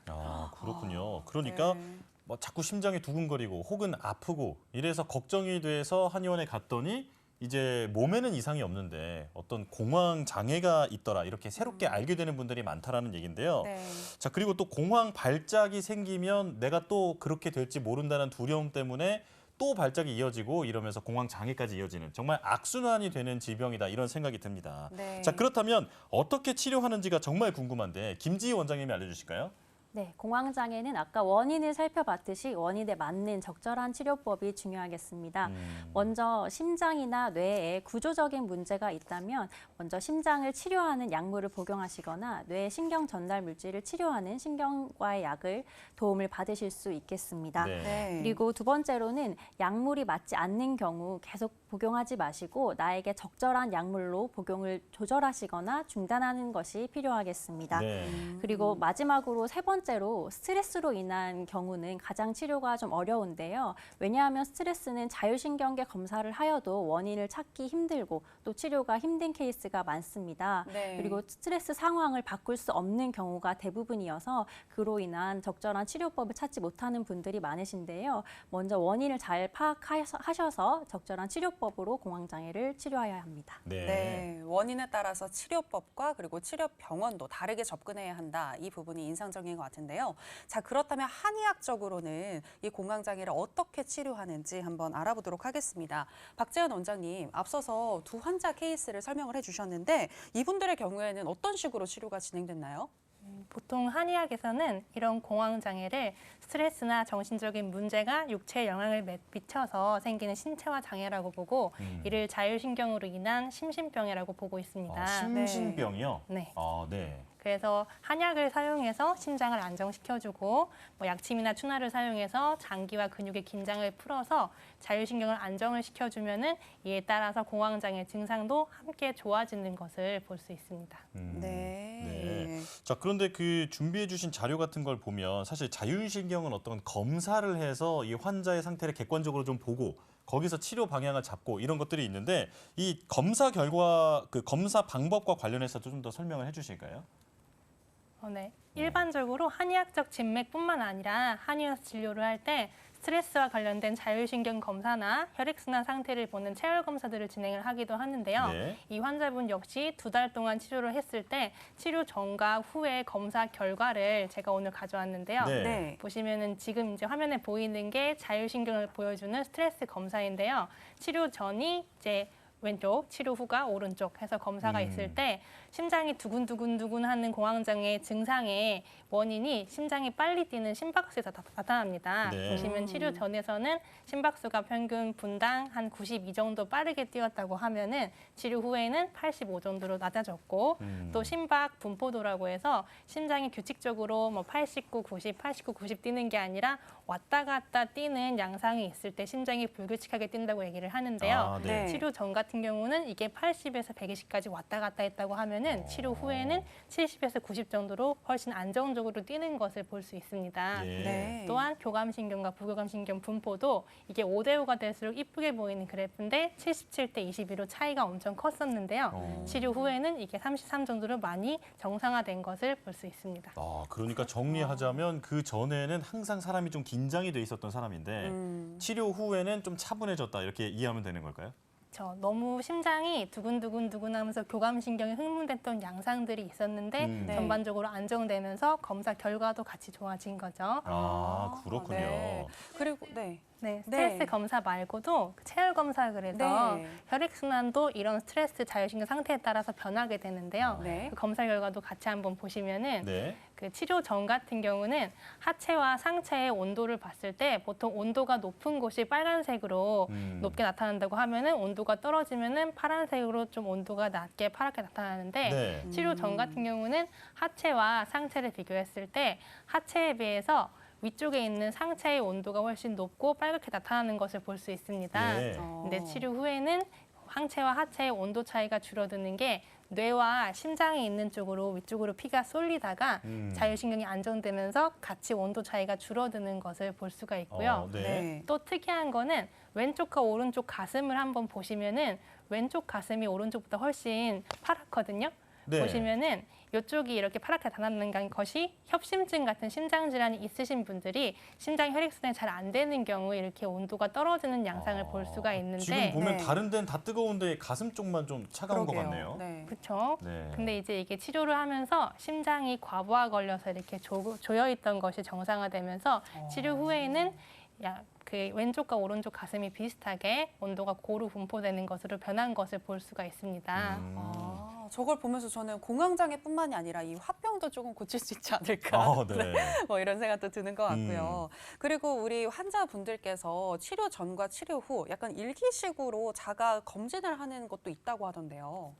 그렇군요. 그러니까 네. 뭐 자꾸 심장이 두근거리고 혹은 아프고 이래서 걱정이 돼서 한의원에 갔더니 이제 몸에는 이상이 없는데 어떤 공황 장애가 있더라 이렇게 새롭게 알게 되는 분들이 많다라는 얘기인데요. 네. 자, 그리고 또 공황 발작이 생기면 내가 또 그렇게 될지 모른다는 두려움 때문에 또 발작이 이어지고 이러면서 공황 장애까지 이어지는 정말 악순환이 되는 질병이다 이런 생각이 듭니다. 네. 자, 그렇다면 어떻게 치료하는지가 정말 궁금한데 김지희 원장님이 알려주실까요? 네, 공황장애는 아까 원인을 살펴봤듯이 원인에 맞는 적절한 치료법이 중요하겠습니다. 먼저 심장이나 뇌에 구조적인 문제가 있다면 먼저 심장을 치료하는 약물을 복용하시거나 뇌 신경 전달 물질을 치료하는 신경과의 약을 도움을 받으실 수 있겠습니다. 네. 그리고 두 번째로는 약물이 맞지 않는 경우 계속 복용하지 마시고 나에게 적절한 약물로 복용을 조절하시거나 중단하는 것이 필요하겠습니다. 네. 그리고 마지막으로 세 번째로 스트레스로 인한 경우는 가장 치료가 좀 어려운데요. 왜냐하면 스트레스는 자율신경계 검사를 하여도 원인을 찾기 힘들고 또 치료가 힘든 케이스가 많습니다. 네. 그리고 스트레스 상황을 바꿀 수 없는 경우가 대부분이어서 그로 인한 적절한 치료법을 찾지 못하는 분들이 많으신데요. 먼저 원인을 잘 파악하셔서 적절한 치료법으로 공황장애를 치료해야 합니다. 네, 원인에 따라서 치료법과 그리고 치료 병원도 다르게 접근해야 한다. 이 부분이 인상적인 것 같은데요. 자, 그렇다면 한의학적으로는 이 공황장애를 어떻게 치료하는지 한번 알아보도록 하겠습니다. 박재현 원장님, 앞서서 두 환자 케이스를 설명을 해주셨는데 이분들의 경우에는 어떤 식으로 치료가 진행됐나요? 보통 한의학에서는 이런 공황 장애를 스트레스나 정신적인 문제가 육체에 영향을 미쳐서 생기는 신체화 장애라고 보고 이를 자율신경으로 인한 심신병이라고 보고 있습니다. 심신병이요? 네. 네. 그래서 한약을 사용해서 심장을 안정시켜주고 약침이나 추나를 사용해서 장기와 근육의 긴장을 풀어서 자율신경을 안정을 시켜주면은 이에 따라서 공황장애 증상도 함께 좋아지는 것을 볼 수 있습니다. 네. 자, 그런데 그 준비해 주신 자료 같은 걸 보면 사실 자율신경은 어떤 검사를 해서 이 환자의 상태를 객관적으로 좀 보고 거기서 치료 방향을 잡고 이런 것들이 있는데 이 검사 결과 그 검사 방법과 관련해서도 좀 더 설명을 해 주실까요? 네. 일반적으로 한의학적 진맥뿐만 아니라 한의원에서 진료를 할 때 스트레스와 관련된 자율신경 검사나 혈액순환 상태를 보는 체열 검사들을 진행을 하기도 하는데요. 네. 이 환자분 역시 2달 동안 치료를 했을 때 치료 전과 후의 검사 결과를 제가 오늘 가져왔는데요. 네. 네. 보시면은 지금 이제 화면에 보이는 게 자율신경을 보여주는 스트레스 검사인데요. 치료 전이 이제 왼쪽, 치료 후가 오른쪽 해서 검사가 있을 때 심장이 두근두근두근하는 공황장애 증상의 원인이 심장이 빨리 뛰는 심박수에서 나타납니다. 네. 보시면 치료 전에서는 심박수가 평균 분당 한 92 정도 빠르게 뛰었다고 하면은 치료 후에는 85 정도로 낮아졌고 또 심박 분포도라고 해서 심장이 규칙적으로 뭐 89, 90, 89, 90 뛰는 게 아니라 왔다 갔다 뛰는 양상이 있을 때 심장이 불규칙하게 뛴다고 얘기를 하는데요. 아, 네. 네. 치료 전 같은 경우는 이게 80에서 120까지 왔다 갔다 했다고 하면은 치료 후에는 70에서 90 정도로 훨씬 안정적으로 뛰는 것을 볼 수 있습니다. 예. 네. 또한 교감신경과 부교감신경 분포도 이게 5대5가 될수록 이쁘게 보이는 그래프인데 77대 22로 차이가 엄청 컸었는데요. 치료 후에는 이게 33 정도로 많이 정상화된 것을 볼 수 있습니다. 아, 그러니까 정리하자면 그 전에는 항상 사람이 좀 긴장이 돼 있었던 사람인데 치료 후에는 좀 차분해졌다 이렇게 이해하면 되는 걸까요? 너무 심장이 두근두근두근하면서 교감신경이 흥분됐던 양상들이 있었는데 네. 전반적으로 안정되면서 검사 결과도 같이 좋아진 거죠. 아, 그렇군요. 네. 그리고 네. 네, 스트레스 네. 검사 말고도 체열 검사 그래서 네. 혈액순환도 이런 스트레스 자율신경 상태에 따라서 변하게 되는데요. 네. 그 검사 결과도 같이 한번 보시면은 네. 그 치료 전 같은 경우는 하체와 상체의 온도를 봤을 때 보통 온도가 높은 곳이 빨간색으로 높게 나타난다고 하면은 온도가 떨어지면은 파란색으로 좀 온도가 낮게 파랗게 나타나는데 네. 치료 전 같은 경우는 하체와 상체를 비교했을 때 하체에 비해서 위쪽에 있는 상체의 온도가 훨씬 높고 빨갛게 나타나는 것을 볼 수 있습니다. 네. 근데 치료 후에는 상체와 하체의 온도 차이가 줄어드는 게 뇌와 심장이 있는 쪽으로 위쪽으로 피가 쏠리다가 자율신경이 안정되면서 같이 온도 차이가 줄어드는 것을 볼 수가 있고요. 네. 네. 또 특이한 거는 왼쪽과 오른쪽 가슴을 한번 보시면은 왼쪽 가슴이 오른쪽보다 훨씬 파랗거든요. 네. 보시면은 이쪽이 이렇게 파랗게 나타나는 것이 협심증 같은 심장 질환이 있으신 분들이 심장 혈액순환이 잘 안 되는 경우에 이렇게 온도가 떨어지는 양상을 볼 수가 있는데 지금 보면 네. 다른 데는 다 뜨거운데 가슴 쪽만 좀 차가운 것 그러게요. 같네요. 네. 그렇죠. 네. 근데 이제 이게 치료를 하면서 심장이 과부하 걸려서 이렇게 조여 있던 것이 정상화되면서 치료 후에는 그 왼쪽과 오른쪽 가슴이 비슷하게 온도가 고루 분포되는 것으로 변한 것을 볼 수가 있습니다. 아, 저걸 보면서 저는 공황장애뿐만이 아니라 이 화병도 조금 고칠 수 있지 않을까 아, 네. 뭐 이런 생각도 드는 것 같고요. 그리고 우리 환자분들께서 치료 전과 치료 후 약간 일기식으로 자가 검진을 하는 것도 있다고 하던데요.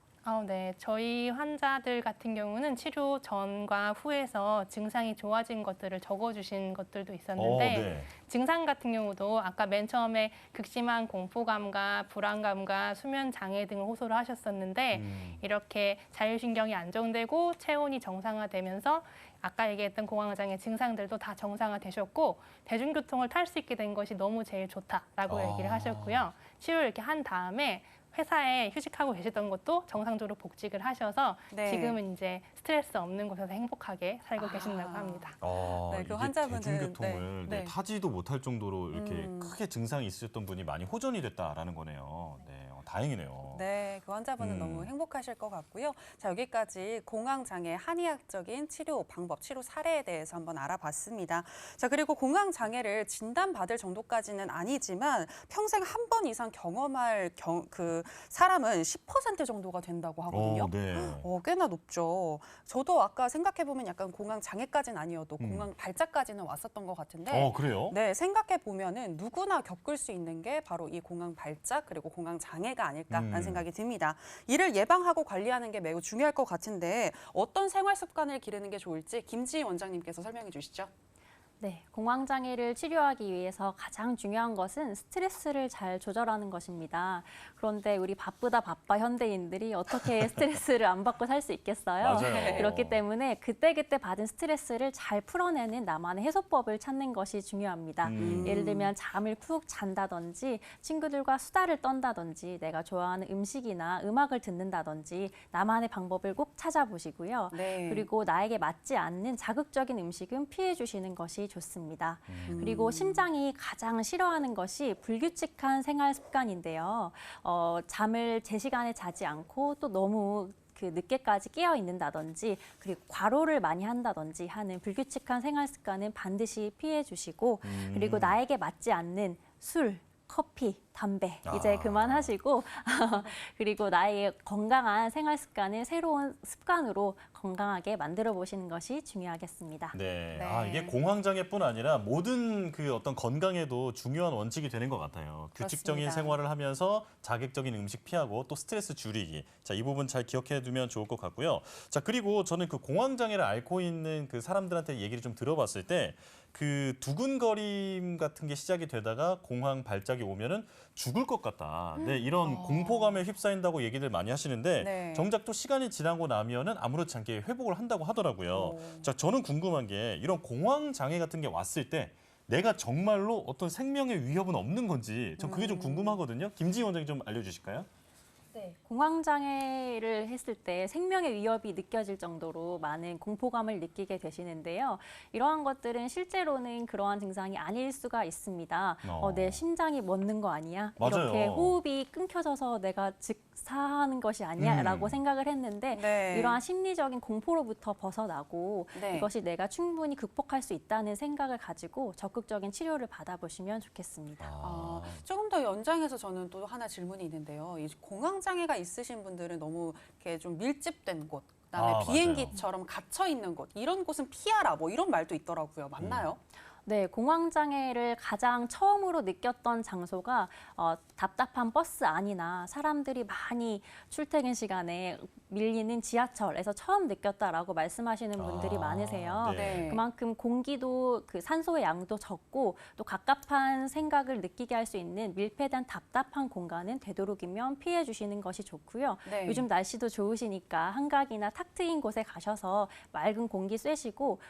네. 저희 환자들 같은 경우는 치료 전과 후에서 증상이 좋아진 것들을 적어주신 것들도 있었는데 네. 증상 같은 경우도 아까 맨 처음에 극심한 공포감과 불안감과 수면 장애 등을 호소를 하셨었는데 이렇게 자율신경이 안정되고 체온이 정상화되면서 아까 얘기했던 공황장애 증상들도 다 정상화되셨고 대중교통을 탈 수 있게 된 것이 너무 제일 좋다라고 얘기를 하셨고요. 치료를 이렇게 한 다음에 회사에 휴직하고 계시던 것도 정상적으로 복직을 하셔서 네. 지금은 이제 스트레스 없는 곳에서 행복하게 살고 계신다고 합니다. 아, 네, 그 이게 환자분은 대중교통을 네. 네, 타지도 못할 정도로 이렇게 크게 증상이 있으셨던 분이 많이 호전이 됐다라는 거네요. 네, 다행이네요. 네, 그 환자분은 너무 행복하실 것 같고요. 자, 여기까지 공황장애 한의학적인 치료 방법, 치료 사례에 대해서 한번 알아봤습니다. 자, 그리고 공황장애를 진단받을 정도까지는 아니지만 평생 한 번 이상 경험할 그 사람은 10% 정도가 된다고 하거든요. 네. 꽤나 높죠. 저도 아까 생각해보면 약간 공황장애까지는 아니어도 공황 발작까지는 왔었던 것 같은데 그래요? 네, 생각해 보면은 누구나 겪을 수 있는 게 바로 이 공황 발작 그리고 공황 장애가 아닐까라는 생각이 듭니다. 이를 예방하고 관리하는 게 매우 중요할 것 같은데 어떤 생활 습관을 기르는 게 좋을지 김지희 원장님께서 설명해 주시죠. 네, 공황장애를 치료하기 위해서 가장 중요한 것은 스트레스를 잘 조절하는 것입니다. 그런데 우리 바쁘다 바빠 현대인들이 어떻게 스트레스를 안 받고 살 수 있겠어요? 맞아요. 그렇기 때문에 그때그때 받은 스트레스를 잘 풀어내는 나만의 해소법을 찾는 것이 중요합니다. 예를 들면 잠을 푹 잔다든지 친구들과 수다를 떤다든지 내가 좋아하는 음식이나 음악을 듣는다든지 나만의 방법을 꼭 찾아보시고요. 네. 그리고 나에게 맞지 않는 자극적인 음식은 피해 주시는 것이 좋습니다. 그리고 심장이 가장 싫어하는 것이 불규칙한 생활 습관인데요. 잠을 제 시간에 자지 않고 또 너무 늦게까지 깨어 있는다든지 그리고 과로를 많이 한다든지 하는 불규칙한 생활 습관은 반드시 피해 주시고 그리고 나에게 맞지 않는 술, 커피, 담배 이제 그만하시고 그리고 나의 건강한 생활 습관을 새로운 습관으로 건강하게 만들어 보시는 것이 중요하겠습니다. 네. 네. 이게 공황장애뿐 아니라 모든 그 어떤 건강에도 중요한 원칙이 되는 것 같아요. 규칙적인 그렇습니다. 생활을 하면서 자극적인 음식 피하고 또 스트레스 줄이기. 자, 이 부분 잘 기억해 두면 좋을 것 같고요. 자, 그리고 저는 그 공황장애를 앓고 있는 그 사람들한테 얘기를 좀 들어봤을 때 그 두근거림 같은 게 시작이 되다가 공황 발작이 오면은 죽을 것 같다. 네, 이런 공포감에 휩싸인다고 얘기들 많이 하시는데 네. 정작 또 시간이 지나고 나면은 아무렇지 않게 회복을 한다고 하더라고요. 자, 저는 궁금한 게 이런 공황 장애 같은 게 왔을 때 내가 정말로 어떤 생명의 위협은 없는 건지 전 그게 좀 궁금하거든요. 김지희 원장님 좀 알려주실까요? 네, 공황장애를 했을 때 생명의 위협이 느껴질 정도로 많은 공포감을 느끼게 되시는데요. 이러한 것들은 실제로는 그러한 증상이 아닐 수가 있습니다. 내 심장이 멎는 거 아니야? 맞아요. 이렇게 호흡이 끊겨져서 내가 즉사하는 것이 아니야? 라고 생각을 했는데 네. 이러한 심리적인 공포로부터 벗어나고 네. 이것이 내가 충분히 극복할 수 있다는 생각을 가지고 적극적인 치료를 받아보시면 좋겠습니다. 조금 더 연장해서 저는 또 하나 질문이 있는데요. 이 공황장애가 있으신 분들은 너무 이렇게 좀 밀집된 곳, 그다음에 맞아요. 비행기처럼 갇혀 있는 곳, 이런 곳은 피하라, 뭐 이런 말도 있더라고요. 맞나요? 네, 공황장애를 가장 처음으로 느꼈던 장소가 답답한 버스 안이나 사람들이 많이 출퇴근 시간에 밀리는 지하철에서 처음 느꼈다라고 말씀하시는 분들이 많으세요. 네. 그만큼 공기도 그 산소의 양도 적고 또 갑갑한 생각을 느끼게 할 수 있는 밀폐된 답답한 공간은 되도록이면 피해 주시는 것이 좋고요. 네. 요즘 날씨도 좋으시니까 한강이나 탁 트인 곳에 가셔서 맑은 공기 쐬시고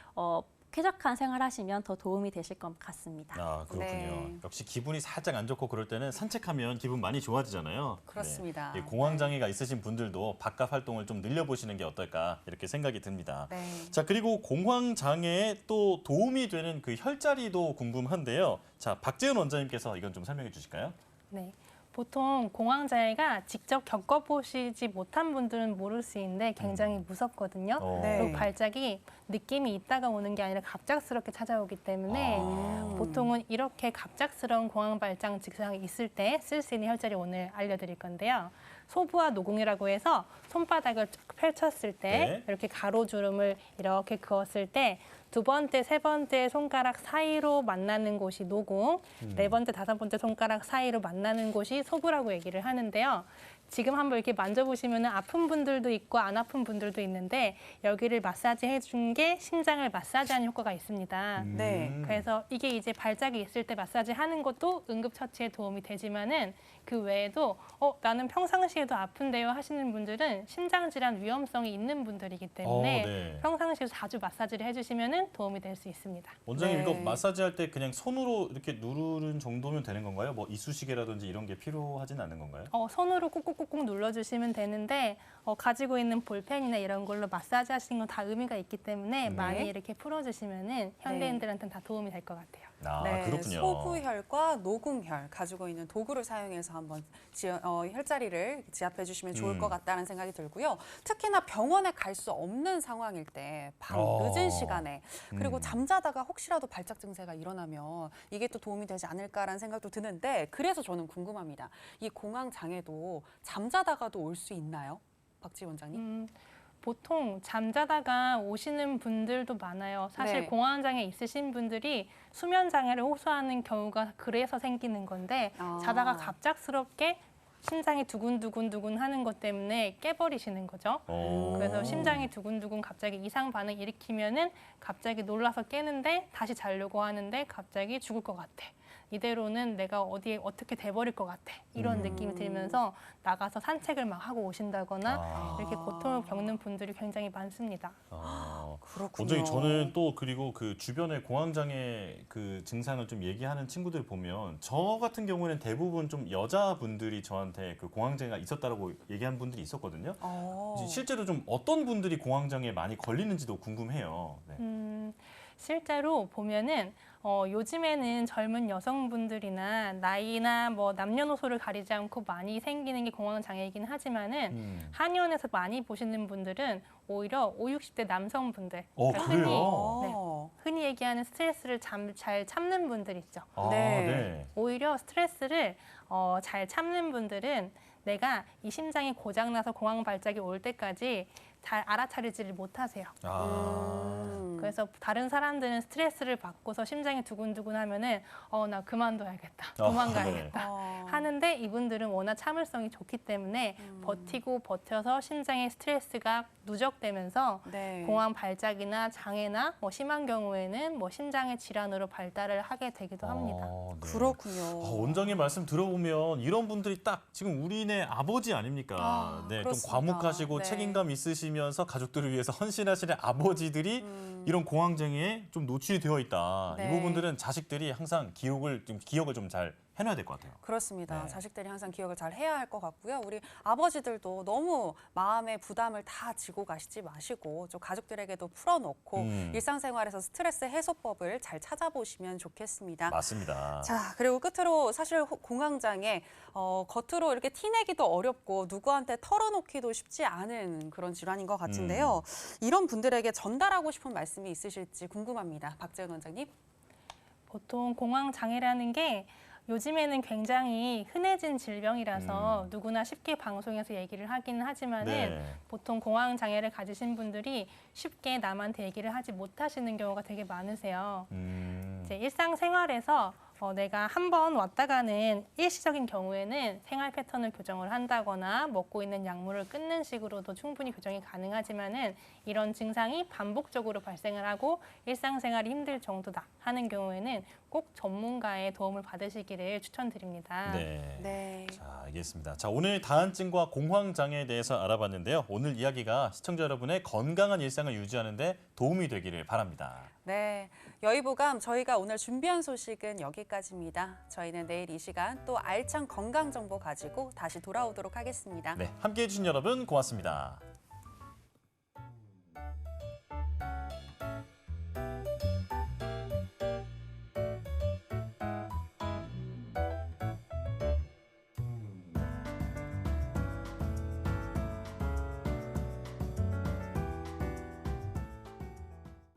쾌적한 생활하시면 더 도움이 되실 것 같습니다. 그렇군요. 네. 역시 기분이 살짝 안 좋고 그럴 때는 산책하면 기분 많이 좋아지잖아요. 그렇습니다. 네. 이 공황장애가 있으신 분들도 바깥 활동을 좀 늘려보시는 게 어떨까 이렇게 생각이 듭니다. 네. 자, 그리고 공황장애에 또 도움이 되는 그 혈자리도 궁금한데요. 자, 박재은 원장님께서 이건 좀 설명해 주실까요? 네. 보통 공황장애가 직접 겪어보시지 못한 분들은 모를 수 있는데 굉장히 무섭거든요. 네. 그리고 발작이 느낌이 있다가 오는 게 아니라 갑작스럽게 찾아오기 때문에 보통은 이렇게 갑작스러운 공황 발작 증상이 있을 때 쓸 수 있는 혈자리 오늘 알려드릴 건데요. 소부와 노궁이라고 해서 손바닥을 쫙 펼쳤을 때 네. 이렇게 가로주름을 이렇게 그었을 때 두 번째, 세 번째 손가락 사이로 만나는 곳이 노궁, 네 번째, 다섯 번째 손가락 사이로 만나는 곳이 소부라고 얘기를 하는데요. 지금 한번 이렇게 만져보시면 아픈 분들도 있고 안 아픈 분들도 있는데 여기를 마사지 해준 게 심장을 마사지하는 효과가 있습니다. 네. 그래서 이게 이제 발작이 있을 때 마사지 하는 것도 응급처치에 도움이 되지만은 그 외에도 나는 평상시에도 아픈데요 하시는 분들은 심장질환 위험성이 있는 분들이기 때문에 네. 평상시에 자주 마사지를 해주시면은 도움이 될 수 있습니다. 원장님 네. 이거 마사지 할 때 그냥 손으로 이렇게 누르는 정도면 되는 건가요? 뭐 이쑤시개라든지 이런 게 필요하진 않는 건가요? 손으로 꾹꾹꾹꾹 눌러주시면 되는데 가지고 있는 볼펜이나 이런 걸로 마사지 하시는 건 다 의미가 있기 때문에 많이 이렇게 풀어주시면은 현대인들한테는 다 도움이 될 것 같아요. 네, 그렇군요. 소부혈과 노궁혈 가지고 있는 도구를 사용해서 한번 혈자리를 지압해 주시면 좋을 것 같다는 생각이 들고요. 특히나 병원에 갈 수 없는 상황일 때, 밤 늦은 시간에 그리고 잠자다가 혹시라도 발작 증세가 일어나면 이게 또 도움이 되지 않을까라는 생각도 드는데 그래서 저는 궁금합니다. 이 공황 장애도 잠자다가도 올 수 있나요? 박지 원장님? 보통 잠자다가 오시는 분들도 많아요. 사실 네. 공황장애 있으신 분들이 수면 장애를 호소하는 경우가 그래서 생기는 건데 자다가 갑작스럽게 심장이 두근두근 하는 것 때문에 깨버리시는 거죠. 그래서 심장이 두근두근 갑자기 이상 반응 일으키면은 갑자기 놀라서 깨는데 다시 자려고 하는데 갑자기 죽을 것 같아. 이대로는 내가 어디에 어떻게 돼버릴 것 같아. 이런 느낌이 들면서 나가서 산책을 막 하고 오신다거나 이렇게 고통을 겪는 분들이 굉장히 많습니다. 그렇군요. 원장님 저는 또 그리고 그 주변에 공황장애 그 증상을 좀 얘기하는 친구들 보면 저 같은 경우에는 대부분 좀 여자분들이 저한테 그 공황장애가 있었다라고 얘기한 분들이 있었거든요. 실제로 좀 어떤 분들이 공황장애에 많이 걸리는지도 궁금해요. 네. 실제로 보면은 요즘에는 젊은 여성분들이나 나이나 뭐 남녀노소를 가리지 않고 많이 생기는 게 공황장애이긴 하지만은 한의원에서 많이 보시는 분들은 오히려 5, 60대 남성분들 그러니까 그래요? 흔히 얘기하는 스트레스를 잘 참는 분들 있죠. 아, 네. 네. 오히려 스트레스를 잘 참는 분들은 내가 이 심장이 고장나서 공황 발작이 올 때까지 잘 알아차리지를 못하세요. 그래서 다른 사람들은 스트레스를 받고서 심장이 두근두근 하면은 나 그만둬야겠다, 도망가야겠다 어. 하는데 이분들은 워낙 참을성이 좋기 때문에 버티고 버텨서 심장의 스트레스가 누적되면서 네. 공황 발작이나 장애나 뭐 심한 경우에는 뭐 심장의 질환으로 발달을 하게 되기도 합니다. 네. 그렇군요. 원장님 말씀 들어보면 이런 분들이 딱 지금 우리네 아버지 아닙니까? 네, 좀 그렇습니다. 과묵하시고 네. 책임감 있으시면서 가족들을 위해서 헌신하시는 아버지들이 이런 공황장애에 좀 노출이 되어 있다. 네. 이 부분들은 자식들이 항상 기억을 좀 잘 해놔야 될 것 같아요. 그렇습니다. 네. 자식들이 항상 기억을 잘 해야 할 것 같고요. 우리 아버지들도 너무 마음의 부담을 다 지고 가시지 마시고 좀 가족들에게도 풀어놓고 일상생활에서 스트레스 해소법을 잘 찾아보시면 좋겠습니다. 맞습니다. 자, 그리고 끝으로 사실 공황장애 겉으로 이렇게 티내기도 어렵고 누구한테 털어놓기도 쉽지 않은 그런 질환인 것 같은데요. 이런 분들에게 전달하고 싶은 말씀이 있으실지 궁금합니다. 박재은 원장님. 보통 공황장애라는 게 요즘에는 굉장히 흔해진 질병이라서 누구나 쉽게 방송에서 얘기를 하기는 하지만은 네. 보통 공황장애를 가지신 분들이 쉽게 남한테 얘기를 하지 못하시는 경우가 되게 많으세요. 이제 일상생활에서 내가 한 번 왔다 가는 일시적인 경우에는 생활 패턴을 교정을 한다거나 먹고 있는 약물을 끊는 식으로도 충분히 교정이 가능하지만은 이런 증상이 반복적으로 발생을 하고 일상생활이 힘들 정도다 하는 경우에는 꼭 전문가의 도움을 받으시기를 추천드립니다. 네. 네. 자, 알겠습니다. 자, 오늘 다한증과 공황장애에 대해서 알아봤는데요. 오늘 이야기가 시청자 여러분의 건강한 일상을 유지하는 데 도움이 되기를 바랍니다. 네, 여의보감 저희가 오늘 준비한 소식은 여기까지입니다. 저희는 내일 이 시간 또 알찬 건강 정보 가지고 다시 돌아오도록 하겠습니다. 네, 함께해 주신 여러분 고맙습니다.